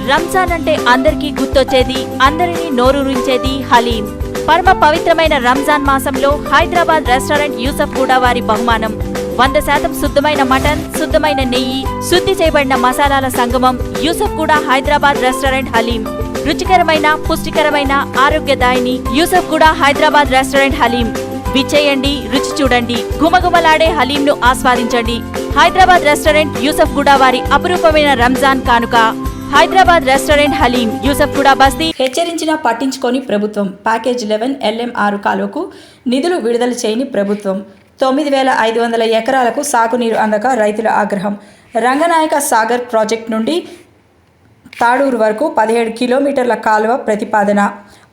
రంజాన్ అంటే అందరికీ గుర్తొచ్చేది, అందరినీ నోరూరించేది హలీం. పరమ పవిత్రమైన రంజాన్ మాసంలో హైదరాబాద్ రెస్టారెంట్ యూసఫ్ గూడ వారి బహుమానం 100% శుద్ధమైన మటన్, శుద్ధమైన నెయ్యి, శుద్ధి చేయబడిన మసాలాల సంగమం. యూసఫ్ గూడ హైదరాబాద్ రెస్టారెంట్ హలీం. రుచికరమైన, పుష్టికరమైన, ఆరోగ్యదాయిని యూసఫ్ గూడ హైదరాబాద్ రెస్టారెంట్ హలీం. విచ్చేయండి, రుచి చూడండి, గుమగుమలాడే హలీంను ఆస్వాదించండి. హైదరాబాద్ రెస్టారెంట్ యూసఫ్ గూడ వారి అపురూపమైన రంజాన్ కానుక. హైదరాబాద్ రెస్టారెంట్ హలీం, యూసఫ్ గూడ బస్తీ. హెచ్చరించినా పట్టించుకొని ప్రభుత్వం. ప్యాకేజ్ 11 LM6 కాలువకు నిధులు విడుదల చేయని ప్రభుత్వం. 9,500 ఎకరాలకు సాగునీరు అందక రైతుల ఆగ్రహం. రంగనాయక సాగర్ ప్రాజెక్టు నుండి తాడూరు వరకు 17 కిలోమీటర్ల కాలువ ప్రతిపాదన.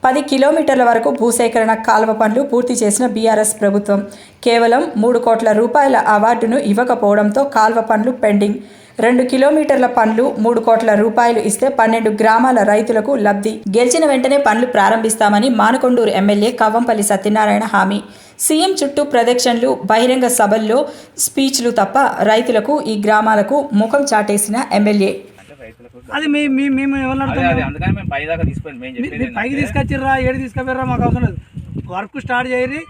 10 కిలోమీటర్ల వరకు భూసేకరణ కాలువ పనులు పూర్తి చేసిన బీఆర్ఎస్ ప్రభుత్వం కేవలం 3 కోట్ల రూపాయల అవార్డును ఇవ్వకపోవడంతో కాలువ పనులు పెండింగ్. 2 కిలోమీటర్ల పనులు 3 కోట్ల రూపాయలు ఇస్తే 12 గ్రామాల రైతులకు లబ్ధి. గెలిచిన వెంటనే పనులు ప్రారంభిస్తామని మానకొండూరు ఎమ్మెల్యే కవ్వంపల్లి సత్యనారాయణ హామీ. సీఎం చుట్టూ ప్రదక్షిణలు, బహిరంగ సభల్లో స్పీచ్లు తప్ప రైతులకు, ఈ గ్రామాలకు ముఖం చాటేసిన ఎమ్మెల్యే. అది మేము పైకి తీసుకొచ్చిర్రా, ఏడు తీసుకుపోయారా మాకు అవసరం లేదు. వర్క్ స్టార్ట్ చేయరి,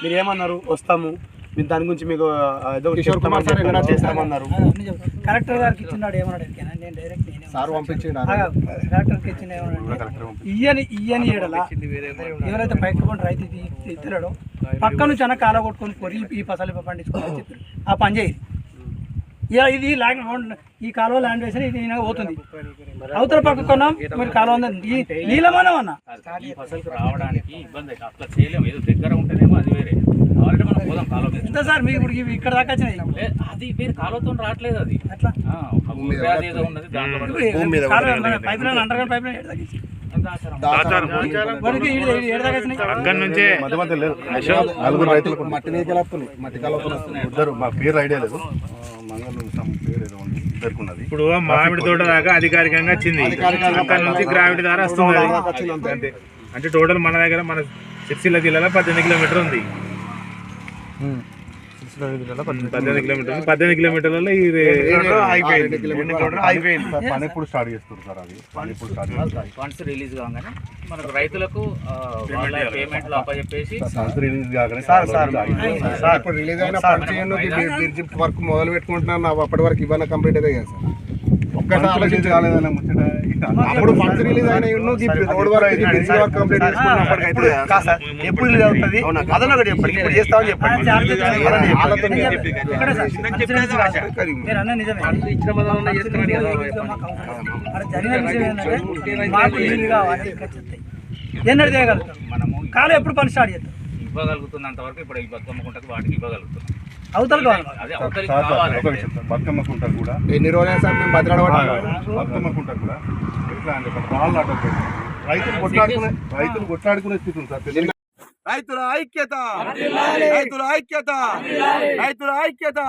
మీరు ఏమన్నారు, వస్తాము మీరు దాని గురించి మీకు చేస్తామన్నారు. కలెక్టర్ గారికి ఇచ్చినాడు ఏమన్నాడు, నేను డైరెక్ట్ కలెక్టర్కి ఇచ్చిన ఇయ్యని ఏడలా ఎవరైతే పైకి రైతు ఇస్తున్నాడో పక్క నుంచి అన్న కాల కొట్టుకొని కొరి ఈ పసలు పండించుకోవాలని చెప్పారు. ఆ పని చేయదు. ఇది ల్యాండ్, ఈ కాలువ ల్యాండ్ వేసి ఇది పోతుంది. అవతల పక్క కొన్నాం, మరి కాలువ నీలమానం అన్న రావడానికి ఇబ్బంది అట్లా చేయలేము. ఏదో దగ్గర ఉంటేనేమో అది వేరే. ఎంత సార్ మీకు ఇప్పుడు ఇక్కడ దాకా వచ్చినాయి, అది వేరే కాలువతో రావట్లేదు. అది అట్లా ఏదో ఉన్నది pipe line, under ground pipe line నలుగురు రైతులకు మట్టి మట్టి కాలువ మా పేరు ఐడియా లేదు. ఇప్పుడు మామిడి తోట దాకా అధికారికంగా వచ్చింది, అక్కడ నుంచి గ్రావిటీ ద్వారా వస్తుంది. అంటే టోటల్ మన దగ్గర మన సిరిసిల్ల జిల్లాలో 18 కిలోమీటర్ ఉంది. 18 కిలోమీటర్లు, 18 కిలోమీటర్లలో పని ఎప్పుడు స్టార్ట్ చేస్తారు సార్? అది పని ఎప్పుడు స్టార్ట్ చేస్తారు? ఫండ్స్ రిలీజ్ కాగానే మనకు రైతులకు పేమెంట్లు అప్పచెప్పేసి రిలీజ్ కాగానే ఇప్పుడు రిలీజ్ అయిన వర్క్ మొదలు పెట్టుకుంటున్నాను. అప్పటి వరకు ఇవన్నీ కంప్లీట్ అయితే కదా సార్? ఒక్కసారి ఆలోచించి కాలేదన్న ముచ్చట. అప్పుడు ఫండ్స్ రిలీజ్ అయిన రోడ్ వర్క్ కంప్లీట్ చేసుకున్నప్పటికైతే ఎప్పుడు రిలీజ్ అవుతుంది అదన ఒకటి చెప్పండి, ఇప్పుడు చేస్తామని చెప్పండి. ఎన్నడూ చేయగలుగుతాం మనము. కాలం ఎప్పుడు పని స్టార్ట్ చేస్తాం? ఇవ్వగలుగుతున్నంత వరకు ఇప్పుడు ఈ బతుకమ్మకుంటకు వాటికి ఇవ్వగలుగుతున్నాం. అవతల బతుకమ్మకుంటారు కూడా ఎన్ని రోజులు సార్ మేము బతుకమ్మకుంటారు కూడా ఎట్లా అంటే రాళ్ళు ఆటో రైతులు కొట్లాడుకునే స్థితి ఉంది సార్. రైతుల ఐక్యత, రైతుల ఐక్యత, రైతుల ఐక్యత.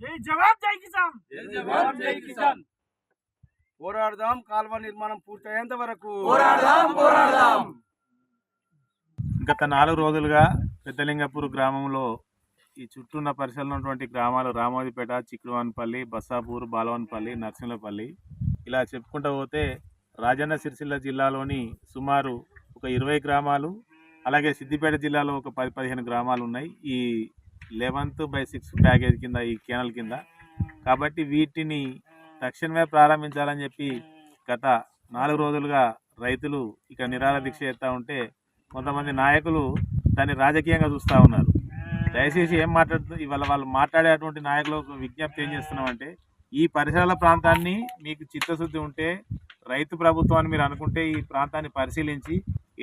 జై జవాన్, జై కిసాన్, జై జవాన్, జై కిసాన్. పోరాడదాం, కాల్వ నిర్మాణం పూర్తయ్యేంత వరకు పోరాడదాం. గత 4 రోజులుగా పెద్దలింగపూర్ గ్రామంలో ఈ చుట్టూ ఉన్న పరిసరాలు ఉన్నటువంటి గ్రామాలు రామోజీపేట, చిక్కుడువాన్పల్లి, బస్సాపూర్, బాలవన్పల్లి, నర్సింహపల్లి ఇలా చెప్పుకుంటూ పోతే రాజన్న సిరిసిల్ల జిల్లాలోని సుమారు ఒక 20 గ్రామాలు, అలాగే సిద్దిపేట జిల్లాలో ఒక 10-15 గ్రామాలు ఉన్నాయి ఈ 11/6 ప్యాకేజ్ కింద, ఈ కెనాల్ కింద. కాబట్టి వీటిని తక్షణమే ప్రారంభించాలని చెప్పి గత 4 రోజులుగా రైతులు ఇక నిరాహార దీక్ష చేస్తూ ఉంటే కొంతమంది నాయకులు దాన్ని రాజకీయంగా చూస్తూ ఉన్నారు. దయచేసి ఏం ఇవాళ వాళ్ళు మాట్లాడేటువంటి నాయకులకు విజ్ఞప్తి ఏం చేస్తున్నామంటే, ఈ పరిసరాల ప్రాంతాన్ని మీకు చిత్తశుద్ధి ఉంటే, రైతు ప్రభుత్వాన్ని మీరు అనుకుంటే ఈ ప్రాంతాన్ని పరిశీలించి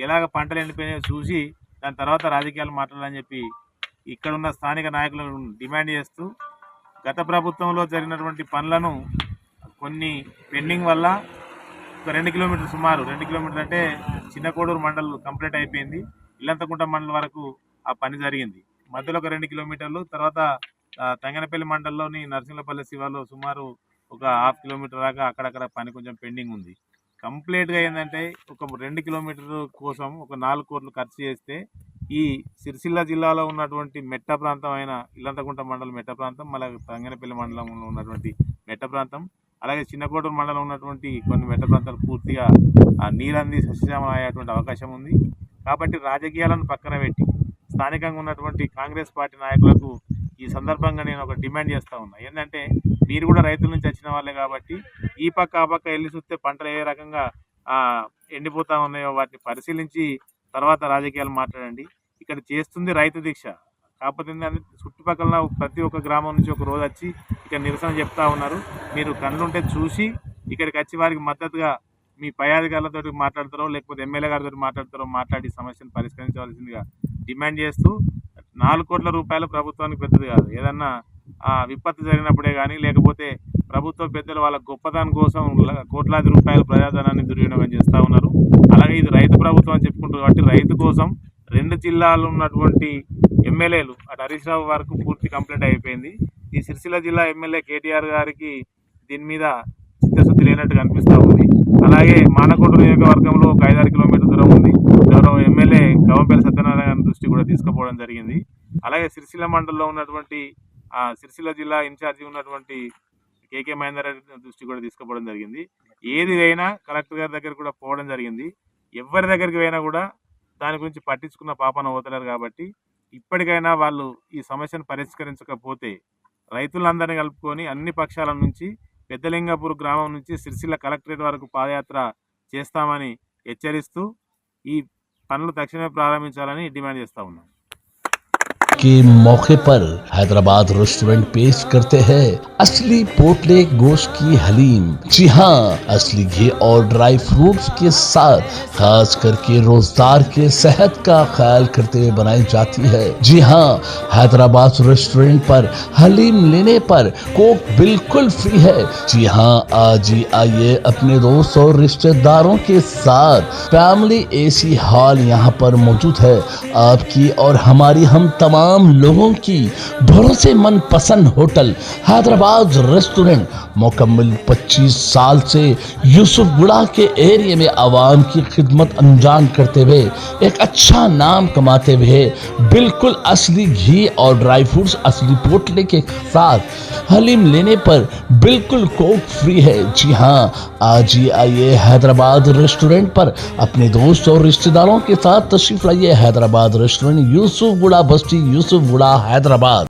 ఎలాగ పంటలు ఎండిపోయినాయో చూసి దాని తర్వాత రాజకీయాలు మాట్లాడాలని చెప్పి ఇక్కడున్న స్థానిక నాయకులను డిమాండ్ చేస్తూ, గత ప్రభుత్వంలో జరిగినటువంటి పనులను కొన్ని పెండింగ్ వల్ల ఒక 2 కిలోమీటర్లు, సుమారు 2 కిలోమీటర్లు అంటే చిన్న కోడూరు మండల్ కంప్లీట్ అయిపోయింది. ఇల్లంతకుంట మండలం వరకు ఆ పని జరిగింది. మధ్యలో ఒక 2 కిలోమీటర్లు, తర్వాత తంగనపల్లి మండలంలోని నర్సింహపల్లి శివార్లో సుమారు ఒక 1/2 కిలోమీటర్ దాకా అక్కడక్కడ పని కొంచెం పెండింగ్ ఉంది. కంప్లీట్గా ఏంటంటే ఒక 2 కిలోమీటర్ కోసం ఒక 4 కోట్లు ఖర్చు చేస్తే ఈ సిరిసిల్ల జిల్లాలో ఉన్నటువంటి మెట్ట ప్రాంతం అయిన ఇల్లంతకుంట మండలం మెట్ట ప్రాంతం, మళ్ళీ తంగనపల్లి మండలంలో ఉన్నటువంటి మెట్ట ప్రాంతం, అలాగే చిన్నకోటూరు మండలం ఉన్నటువంటి కొన్ని మెట్ట ప్రాంతాలు పూర్తిగా నీరంది సస్యశ్యామలం అయ్యేటువంటి అవకాశం ఉంది. కాబట్టి రాజకీయాలను పక్కన పెట్టి స్థానికంగా ఉన్నటువంటి కాంగ్రెస్ పార్టీ నాయకులకు ఈ సందర్భంగా నేను ఒక డిమాండ్ చేస్తూ ఉన్నా. ఏంటంటే మీరు కూడా రైతుల నుంచి వచ్చిన వాళ్ళే కాబట్టి ఈ పక్క ఆ పక్క వెళ్ళి చూస్తే పంటలు ఏ రకంగా ఎండిపోతూ ఉన్నాయో వాటిని పరిశీలించి తర్వాత రాజకీయాలు మాట్లాడండి. ఇక్కడ చేస్తుంది రైతు దీక్ష, కాకపోతే చుట్టుపక్కల ప్రతి ఒక్క గ్రామం నుంచి ఒక రోజు వచ్చి ఇక్కడ నిరసన చెప్తా ఉన్నారు. మీరు కళ్ళుంటే చూసి ఇక్కడికి వచ్చి వారికి మద్దతుగా మీ పై అధికారులతో మాట్లాడతారో లేకపోతే ఎమ్మెల్యే గారితో మాట్లాడతారో మాట్లాడి సమస్యను పరిష్కరించవలసిందిగా డిమాండ్ చేస్తూ 4 కోట్ల రూపాయలు ప్రభుత్వానికి పెద్దది కాదు. ఏదన్నా విపత్తు జరిగినప్పుడే కానీ లేకపోతే ప్రభుత్వ పెద్దలు వాళ్ళ గొప్పదాని కోసం కోట్లాది రూపాయల ప్రజాధనాన్ని దుర్వినియోగం చేస్తూ ఉన్నారు. అలాగే ఇది రైతు ప్రభుత్వం అని చెప్పుకుంటారు కాబట్టి రైతు కోసం 2 జిల్లాలు ఉన్నటువంటి ఎమ్మెల్యేలు అటు హరీష్ రావు వరకు పూర్తి కంప్లీట్ అయిపోయింది. ఈ సిరిసిల్ల జిల్లా ఎమ్మెల్యే కేటీఆర్ గారికి దీని మీద చిత్తశుద్ధి లేనట్టు కనిపిస్తూ ఉంది. అలాగే మానకోట నియోజకవర్గంలో ఒక 5-6 కిలోమీటర్ల దూరం ఉంది. గౌరవ ఎమ్మెల్యే గవంపల్లి సత్యనారాయణ దృష్టి కూడా తీసుకుపోవడం జరిగింది. అలాగే సిరిసిల్ల మండలంలో ఉన్నటువంటి సిరిసిల్ల జిల్లా ఇన్ఛార్జి ఉన్నటువంటి కేకే మహేందర్ రెడ్డి దృష్టి కూడా తీసుకుపోవడం జరిగింది. ఏది అయినా కలెక్టర్ గారి దగ్గర కూడా పోవడం జరిగింది. ఎవరి దగ్గరికి పోయినా కూడా దాని గురించి పట్టించుకున్న పాపన పోతలేరు. కాబట్టి ఇప్పటికైనా వాళ్ళు ఈ సమస్యను పరిష్కరించకపోతే రైతులందరినీ కలుపుకొని అన్ని పక్షాల నుంచి పెద్దలింగపూర్ గ్రామం నుంచి సిరిసిల్ల కలెక్టరేట్ వరకు పాదయాత్ర చేస్తామని హెచ్చరిస్తూ ఈ పనులు తక్షణమే ప్రారంభించాలని డిమాండ్ చేస్తా ఉన్నాం. के मौके पर हैदराबाद रेस्टोरेंट पेश करते हैं असली पोटले गोश्त की हलीम। जी हाँ, असली घी और ड्राई फ्रूट्स के साथ खास करके रोजगार के सेहत का ख्याल करते हुए बनाई जाती है। जी हाँ, हैदराबाद रेस्टोरेंट पर हलीम लेने पर कोक बिल्कुल फ्री है। जी हाँ, आज ही आइए अपने दोस्त और रिश्तेदारों के साथ। फैमिली एसी हॉल यहाँ पर मौजूद है। आपकी और हमारी हम तमाम लोगों की भरोसेमंद पसंद होटल हैदराबाद रेस्टोरेंट मुकम्मल 25 साल से यूसुफगुड़ा के एरिया में आवाम की खिदमत अंजाम करते हुए एक अच्छा नाम कमाते हुए बिल्कुल असली घी और ड्राई फ्रूट्स असली पोटले के साथ हलीम लेने पर बिल्कुल कोक फ्री है। जी हाँ, आज ही आइए हैदराबाद रेस्टोरेंट पर अपने दोस्त और रिश्तेदारों के साथ तशरीफ लाइए। हैदराबाद रेस्टोरेंट यूसुफगुड़ा बस्ती यूसुफगुड़ा हैदराबाद।